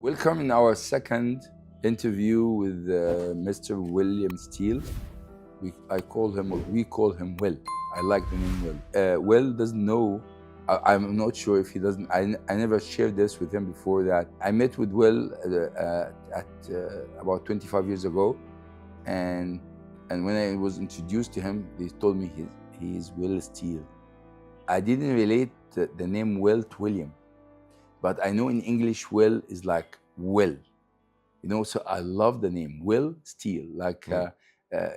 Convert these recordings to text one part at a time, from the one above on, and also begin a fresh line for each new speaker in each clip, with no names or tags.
Welcome in our second interview with Mr. William Steele. We call him Will. I like the name Will. Will doesn't know, I'm not sure if he doesn't, I never shared this with him before that. I met with Will about 25 years ago, and when I was introduced to him, they told me he's Will Steele. I didn't relate the name Will to William. But I know in English, Will is like will, so I love the name, Will Steele, like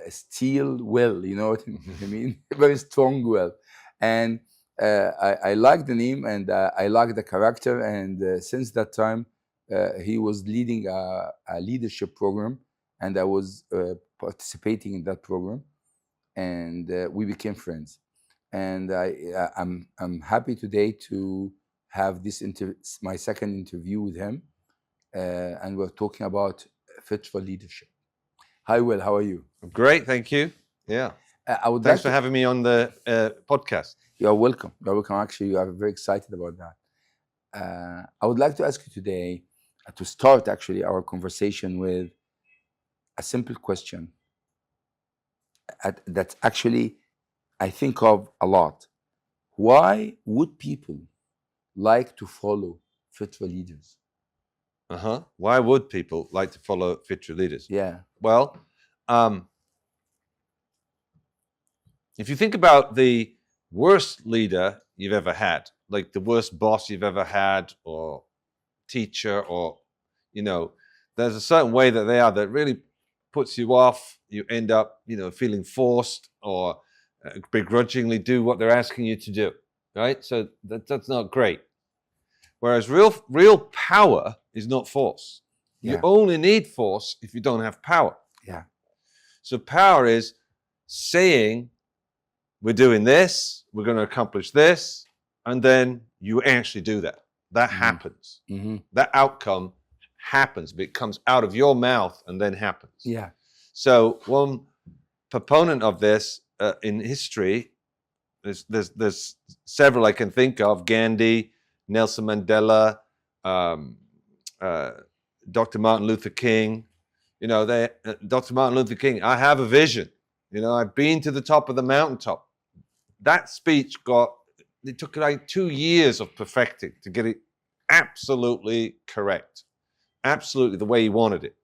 steel will, you know what I mean? Very strong will. And I like the name, and I like the character. And since that time, he was leading a leadership program, and I was participating in that program, and we became friends. And I'm happy today to have this my second interview with him, and we're talking about fit for leadership. Hi, Will. How are you?
Great, thank you. Yeah. Thanks for having me on the podcast.
You're welcome. You're welcome. Actually, I'm very excited about that. I would like to ask you today to start actually our conversation with a simple question that actually I think of a lot. Why would people like to follow fit for leaders?
Why would people like to follow fit for leaders?
Yeah.
Well, if you think about the worst leader you've ever had, like the worst boss you've ever had, or teacher, or there's a certain way that they are that really puts you off. You end up, feeling forced or begrudgingly do what they're asking you to do. Right? So that's not great. Whereas real power is not force. You only need force if you don't have power.
Yeah.
So power is saying, we're doing this, we're going to accomplish this, and then you actually do that. That happens.
Mm-hmm.
That outcome happens, but it comes out of your mouth and then happens.
Yeah.
So one proponent of this in history, there's several I can think of: Gandhi, Nelson Mandela, Dr. Martin Luther King. Dr. Martin Luther King, I have a vision. I've been to the top of the mountaintop. That speech it took like 2 years of perfecting to get it absolutely correct, absolutely the way he wanted it.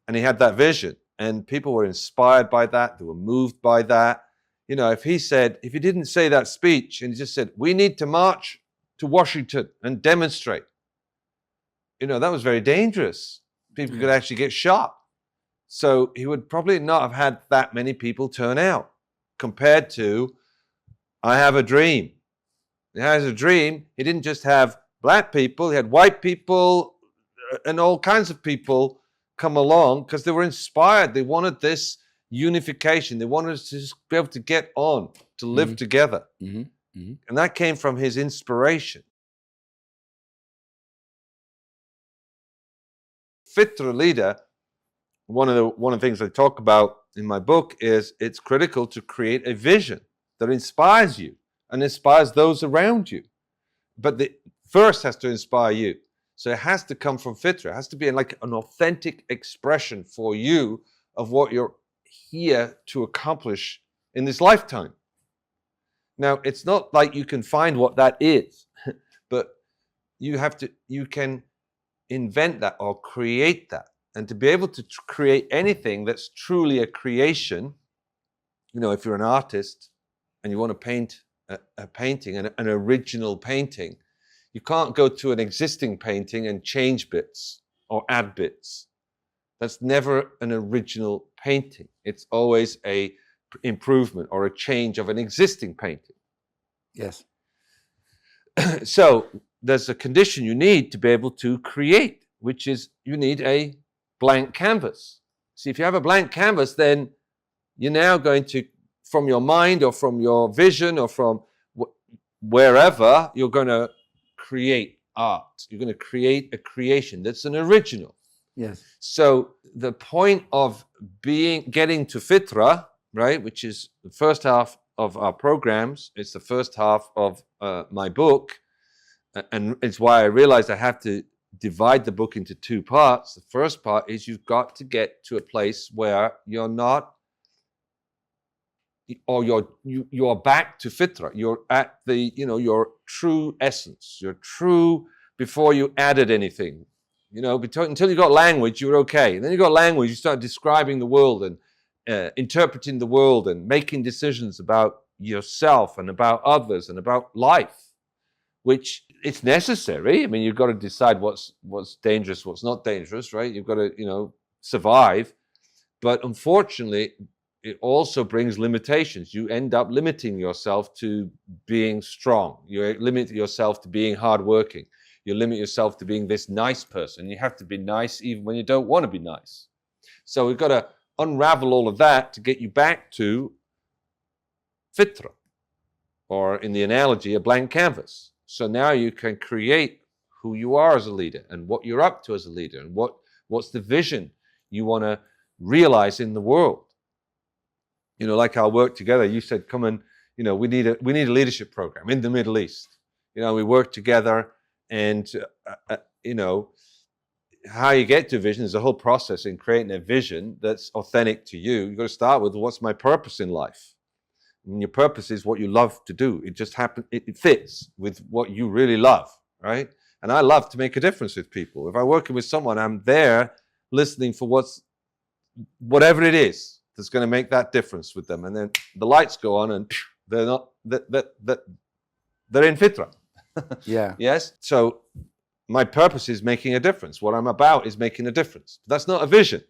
And he had that vision, and people were inspired by that. They were moved by that. If he didn't say that speech and he just said, we need to march to Washington and demonstrate, that was very dangerous. People could actually get shot. So he would probably not have had that many people turn out, compared to, I have a dream. He has a dream. He didn't just have black people, he had white people and all kinds of people come along because they were inspired. They wanted this unification. They wanted us to just be able to get on, to live together.
Mm-hmm. Mm-hmm.
And that came from his inspiration. Fit for a leader, one of the things I talk about in my book is it's critical to create a vision that inspires you and inspires those around you. But the first has to inspire you. So it has to come from fitra. It has to be like an authentic expression for you of what you're here to accomplish in this lifetime. Now, it's not like you can find what that is, but you can invent that or create that. And to be able to create anything that's truly a creation, if you're an artist and you want to paint a painting, an original painting, you can't go to an existing painting and change bits or add bits. That's never an original painting. It's always a improvement or a change of an existing painting.
Yes.
So there's a condition you need to be able to create, which is you need a blank canvas. See, if you have a blank canvas, then you're now going to, from your mind or from your vision or from wherever, you're going to create art. You're going to create a creation that's an original.
Yes.
So the point of getting to fitra, right, which is the first half of our programs, it's the first half of my book, and it's why I realized I have to divide the book into two parts. The first part is you've got to get to a place where you're not, or you're back to fitra. You're at the, your true essence. You're true before you added anything. Until you got language, you were okay. And then you got language, you start describing the world and interpreting the world and making decisions about yourself and about others and about life, which it's necessary. I mean, you've got to decide what's dangerous, what's not dangerous, right? You've got to, survive. But unfortunately, it also brings limitations. You end up limiting yourself to being strong. You limit yourself to being hardworking. You limit yourself to being this nice person. You have to be nice even when you don't want to be nice. So we've got to unravel all of that to get you back to fitra, or in the analogy, a blank canvas. So now you can create who you are as a leader and what you're up to as a leader and what's the vision you want to realize in the world. Like our work together, you said, come and, we need a leadership program in the Middle East. We work together, and, how you get to vision is a whole process in creating a vision that's authentic to you. You've got to start with, what's my purpose in life? And your purpose is what you love to do. It just happens, it fits with what you really love, right? And I love to make a difference with people. If I'm working with someone, I'm there listening for whatever it is that's going to make that difference with them. And then the lights go on and they're in fitra.
Yeah.
Yes? So my purpose is making a difference. What I'm about is making a difference. That's not a vision.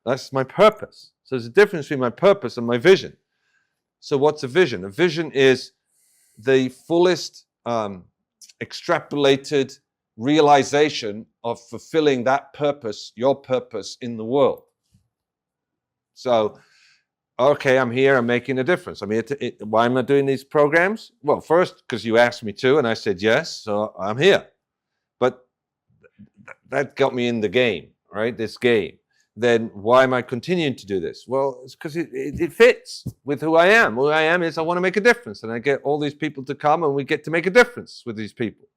That's my purpose. So there's a difference between my purpose and my vision. So what's a vision? A vision is the fullest extrapolated realization of fulfilling that purpose, your purpose in the world. So, okay, I'm here, I'm making a difference. I'm here why am I doing these programs? Well, first, because you asked me to, and I said yes, so I'm here. But that got me in the game, right? This game. Then why am I continuing to do this? Well, it's because it fits with who I am. Who I am is I want to make a difference, and I get all these people to come, and we get to make a difference with these people.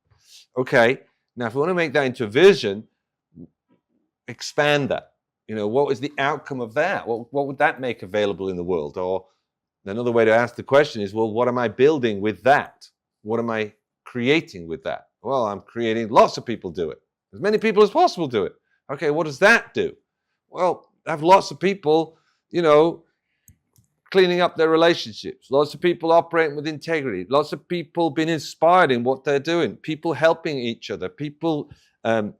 Okay, now if we want to make that into a vision, expand that. What is the outcome of that? What would that make available in the world? Or another way to ask the question is, well, what am I building with that? What am I creating with that? Well, I'm creating lots of people do it. As many people as possible do it. Okay, what does that do? Well, I have lots of people, cleaning up their relationships. Lots of people operating with integrity. Lots of people being inspired in what they're doing. People helping each other. People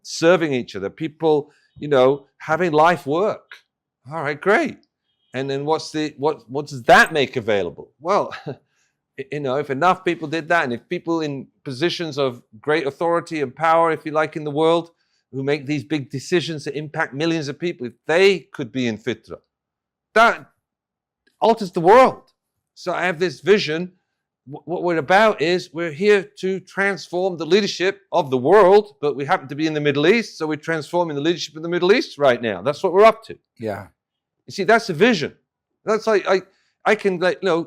serving each other. People, having life work. All right, great. And then what does that make available? Well, if enough people did that, and if people in positions of great authority and power, if you like, in the world, who make these big decisions that impact millions of people, if they could be in fitra, that alters the world. So I have this vision. What we're about is we're here to transform the leadership of the world, but we happen to be in the Middle East, so we're transforming the leadership of the Middle East right now. That's what we're up to.
Yeah.
You see, that's a vision. That's like I can,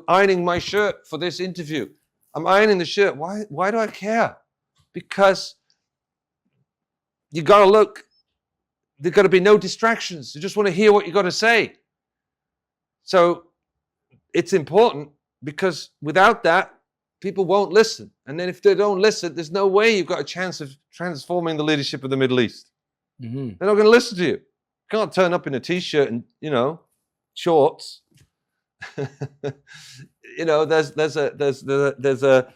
ironing my shirt for this interview. I'm ironing the shirt. Why do I care? Because you got to look. There's got to be no distractions. You just want to hear what you got to say. So it's important, because without that, people won't listen. And then if they don't listen, there's no way you've got a chance of transforming the leadership of the Middle East. Mm-hmm. They're not going to listen to you. You can't turn up in a t-shirt and, shorts. There's a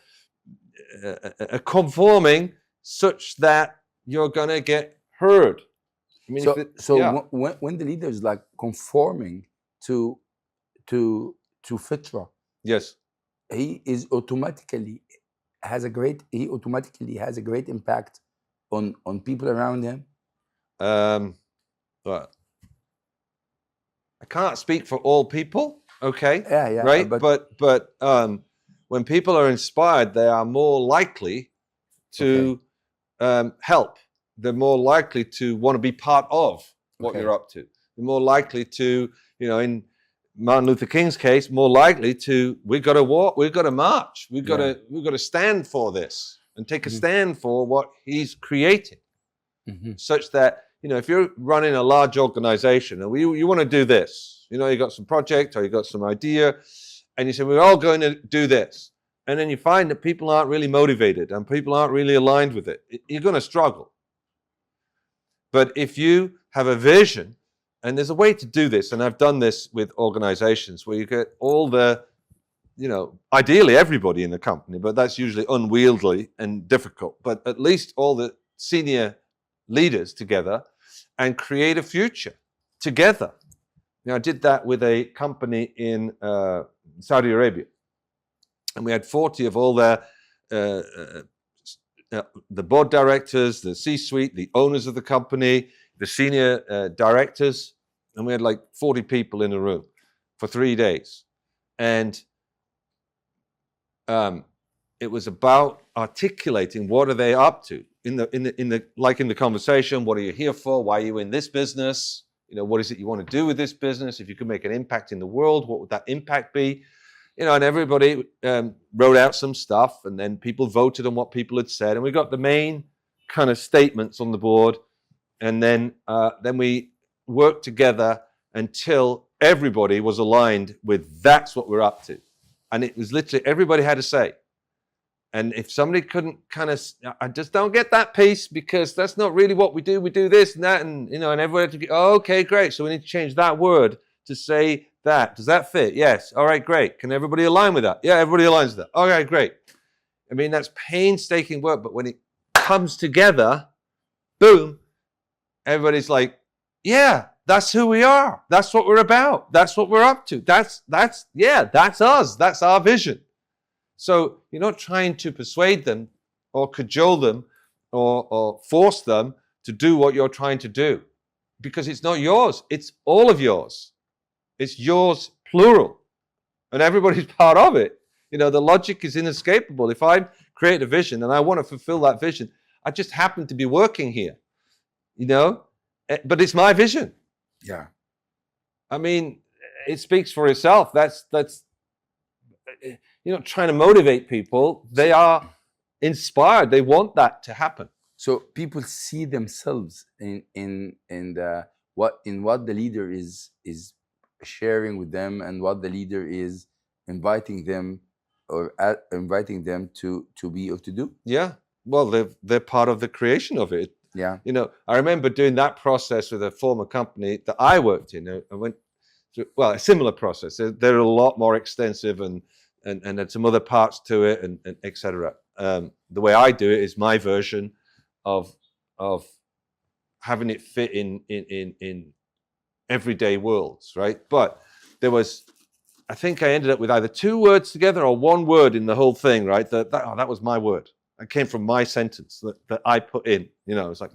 conforming such that you're going to get heard. I mean,
when the leader is like conforming to fitra,
yes,
he automatically has a great impact on people around him.
But I can't speak for all people. Okay.
Yeah.
Right. But when people are inspired, they are more likely to help. They're more likely to want to be part of what you're up to. They're more likely to, in Martin Luther King's case, more likely to, we've got to walk, we've got to march, we've got to stand for this and take a stand for what he's creating. such that, you know, if you're running a large organization and you want to do this, you know, you got some project or you got some idea and you say, we're all going to do this. And then you find that people aren't really motivated and people aren't really aligned with it. You're going to struggle. But if you have a vision, and there's a way to do this, and I've done this with organizations where you get all the, you know, ideally everybody in the company, but that's usually unwieldy and difficult, but at least all the senior leaders together and create a future together. You know, I did that with a company in Saudi Arabia, and we had 40 of all the board directors, the C-suite, the owners of the company, the senior directors, and we had like 40 people in a room for 3 days. And it was about articulating what are they up to in the conversation. What are you here for? Why are you in this business? You know, what is it you want to do with this business? If you could make an impact in the world, what would that impact be? You know, and everybody wrote out some stuff, and then people voted on what people had said, and we got the main kind of statements on the board, and then we worked together until everybody was aligned with that's what we're up to. And it was literally everybody had a say. And if somebody couldn't kind of, I just don't get that piece because that's not really what we do. We do this and that, and you know, and everybody had to go, oh, okay, great. So we need to change that word to say that. Does that fit? Yes. All right, great. Can everybody align with that? Yeah, everybody aligns with that. All right, great. I mean, that's painstaking work, but when it comes together, boom, everybody's like, yeah, that's who we are. That's what we're about. That's what we're up to. That's us. That's our vision. So you're not trying to persuade them or cajole them or force them to do what you're trying to do because it's not yours. It's all of yours. It's yours, plural. And everybody's part of it. You know, the logic is inescapable. If I create a vision and I want to fulfill that vision, I just happen to be working here, you know, but it's my vision.
Yeah.
I mean, it speaks for itself. That's you're not trying to motivate people. They are inspired. They want that to happen.
So people see themselves in what the leader is sharing with them and what the leader is inviting them to be or to do.
Yeah. Well, they're part of the creation of it.
Yeah.
You know, I remember doing that process with a former company that I worked in. I went through, well, a similar process. They're a lot more extensive and had some other parts to it and et cetera. The way I do it is my version of having it fit in everyday worlds, right? But I think I ended up with either 2 words together or 1 word in the whole thing, right? That was my word. It came from my sentence that I put in, you know, it's like,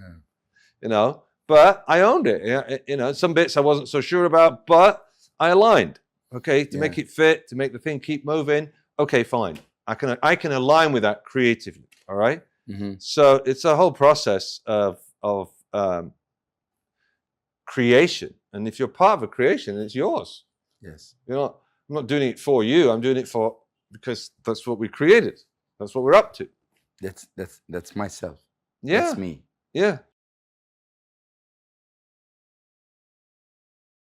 you know, but I owned it. You know, some bits I wasn't so sure about, but I aligned, okay, to make it fit, to make the thing keep moving. Okay, fine. I can align with that creatively, all right? Mm-hmm. So it's a whole process of creation. And if you're part of a creation, it's yours.
Yes.
I'm not doing it for you. I'm doing it because that's what we created. That's what we're up to.
That's myself.
Yeah.
That's me.
Yeah.